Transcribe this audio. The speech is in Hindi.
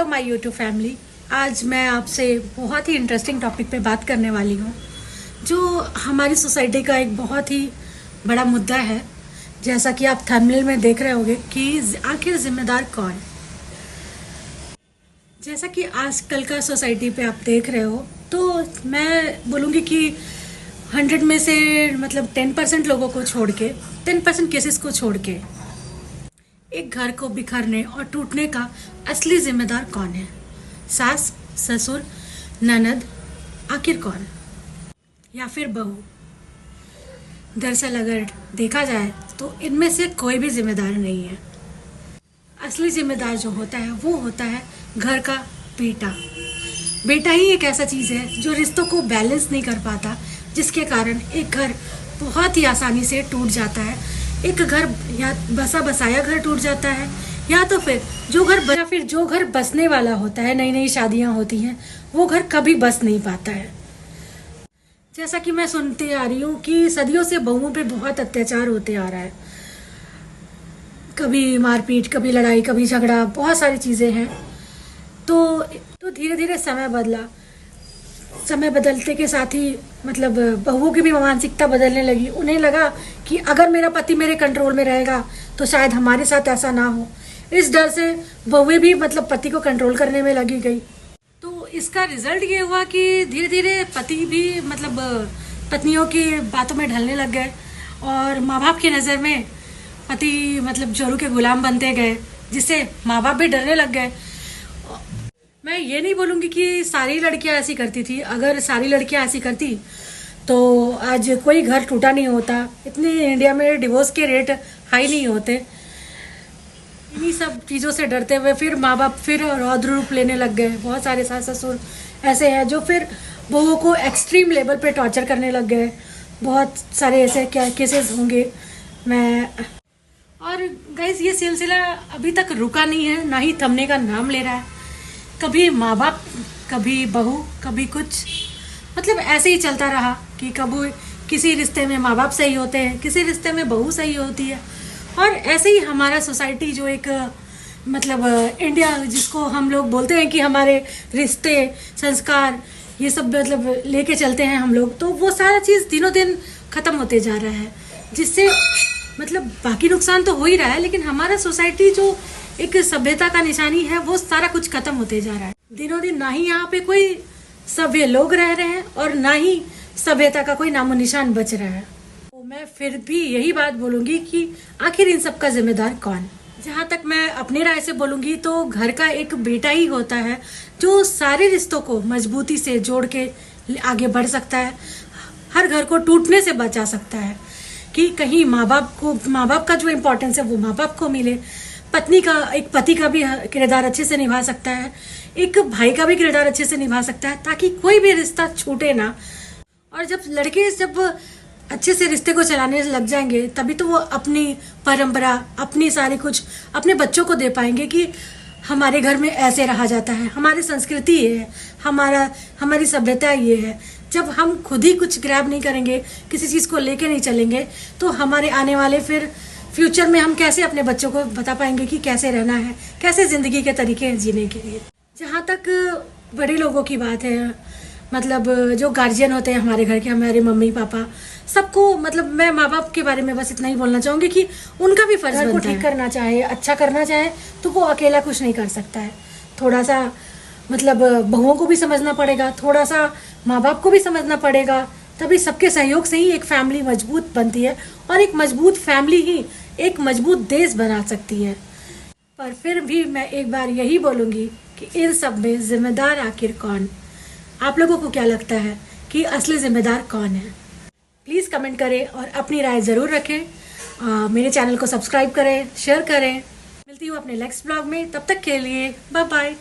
Hello my YouTube family. आज मैं आपसे बहुत ही इंटरेस्टिंग टॉपिक पे बात करने वाली हूँ, जो हमारी सोसाइटी का एक बहुत ही बड़ा मुद्दा है। जैसा कि आप थंबनेल में देख रहे होंगे कि आखिर जिम्मेदार कौन। जैसा कि आजकल का सोसाइटी पे आप देख रहे हो, तो मैं बोलूँगी कि 100 में से मतलब 10% लोगों को छोड़ के, 10% केसेस को छोड़ के एक घर को बिखरने और टूटने का असली जिम्मेदार कौन है? सास, ससुर, ननद, आखिर कौन? या फिर बहू? दरअसल अगर देखा जाए तो इनमें से कोई भी जिम्मेदार नहीं है। असली जिम्मेदार जो होता है वो होता है घर का बेटा। बेटा ही एक ऐसा चीज़ है जो रिश्तों को बैलेंस नहीं कर पाता, जिसके कारण एक घर बहुत ही आसानी से टूट जाता है। एक घर या बसा बसाया घर टूट जाता है, या तो फिर जो घर बसने वाला होता है, नई नई शादियां होती हैं, वो घर कभी बस नहीं पाता है। जैसा कि मैं सुनती आ रही हूँ कि सदियों से बहुओं पे बहुत अत्याचार होते आ रहा है। कभी मारपीट, कभी लड़ाई, कभी झगड़ा, बहुत सारी चीज़ें हैं। तो धीरे धीरे समय बदला। समय बदलते के साथ ही मतलब बहुओं की भी मानसिकता बदलने लगी। उन्हें लगा कि अगर मेरा पति मेरे कंट्रोल में रहेगा तो शायद हमारे साथ ऐसा ना हो। इस डर से बहुएं भी मतलब पति को कंट्रोल करने में लगी गई। तो इसका रिजल्ट ये हुआ कि धीरे धीरे पति भी मतलब पत्नियों की बातों में ढलने लग गए, और माँ बाप की नज़र में पति मतलब जोरू के गुलाम बनते गए, जिससे माँ बाप भी डरने लग गए। मैं ये नहीं बोलूँगी कि सारी लड़कियां ऐसी करती थी। अगर सारी लड़कियां ऐसी करती तो आज कोई घर टूटा नहीं होता, इतनी इंडिया में डिवोर्स के रेट हाई नहीं होते। इन्हीं सब चीज़ों से डरते हुए फिर माँ बाप फिर रौद्र रूप लेने लग गए। बहुत सारे सास ससुर ऐसे हैं जो फिर बहुओं को एक्सट्रीम लेवल पे टॉर्चर करने लग गए। बहुत सारे ऐसे क्या केसेस होंगे। और गाइस, ये सिलसिला अभी तक रुका नहीं है, ना ही थमने का नाम ले रहा है। कभी माँ बाप, कभी बहू, कभी कुछ, मतलब ऐसे ही चलता रहा कि कभी किसी रिश्ते में माँ बाप सही होते हैं, किसी रिश्ते में बहू सही होती है। और ऐसे ही हमारा सोसाइटी जो एक मतलब इंडिया, जिसको हम लोग बोलते हैं कि हमारे रिश्ते, संस्कार, ये सब मतलब लेके चलते हैं हम लोग, तो वो सारा चीज़ दिनों दिन ख़त्म होते जा रहा है। जिससे मतलब बाकी नुकसान तो हो ही रहा है, लेकिन हमारा सोसाइटी जो एक सभ्यता का निशानी है, वो सारा कुछ खत्म होते जा रहा है दिनों दिन। ना ही यहाँ पे कोई सभ्य लोग रह रहे हैं और ना ही सभ्यता का कोई नामो निशान बच रहा है। तो मैं फिर भी यही बात बोलूंगी कि आखिर इन सब का जिम्मेदार कौन? जहाँ तक मैं अपनी राय से बोलूंगी तो घर का एक बेटा ही होता है जो सारे रिश्तों को मजबूती से जोड़ के आगे बढ़ सकता है, हर घर को टूटने से बचा सकता है कि कहीं माँ बाप का जो इम्पोर्टेंस है वो माँ बाप को मिले। एक पति का भी किरदार अच्छे से निभा सकता है, एक भाई का भी किरदार अच्छे से निभा सकता है, ताकि कोई भी रिश्ता छूटे ना। और जब लड़के अच्छे से रिश्ते को चलाने लग जाएंगे, तभी तो वो अपनी परंपरा, अपनी सारी कुछ अपने बच्चों को दे पाएंगे कि हमारे घर में ऐसे रहा जाता है, हमारी संस्कृति ये है, हमारी सभ्यता ये है। जब हम खुद ही कुछ ग्रैब नहीं करेंगे, किसी चीज़ को लेके नहीं चलेंगे, तो हमारे आने वाले फिर फ्यूचर में हम कैसे अपने बच्चों को बता पाएंगे कि कैसे रहना है, कैसे ज़िंदगी के तरीके हैं जीने के लिए। जहाँ तक बड़े लोगों की बात है, मतलब जो गार्जियन होते हैं हमारे घर के, हमारे मम्मी पापा, सबको मतलब मैं माँ बाप के बारे में बस इतना ही बोलना चाहूँगी कि उनका भी फर्ज बनता है। ठीक करना चाहे, अच्छा करना चाहे, तो वो अकेला कुछ नहीं कर सकता है। थोड़ा सा मतलब बहुओं को भी समझना पड़ेगा, थोड़ा सा माँ बाप को भी समझना पड़ेगा, तभी सबके सहयोग से ही एक फैमिली मजबूत बनती है, और एक मजबूत फैमिली ही एक मजबूत देश बना सकती है। पर फिर भी मैं एक बार यही बोलूँगी कि इन सब में जिम्मेदार आखिर कौन? आप लोगों को क्या लगता है कि असली जिम्मेदार कौन है? प्लीज़ कमेंट करें और अपनी राय ज़रूर रखें। मेरे चैनल को सब्सक्राइब करें, शेयर करें। मिलती हूँ अपने नेक्स्ट ब्लॉग में, तब तक के लिए बाय बाय।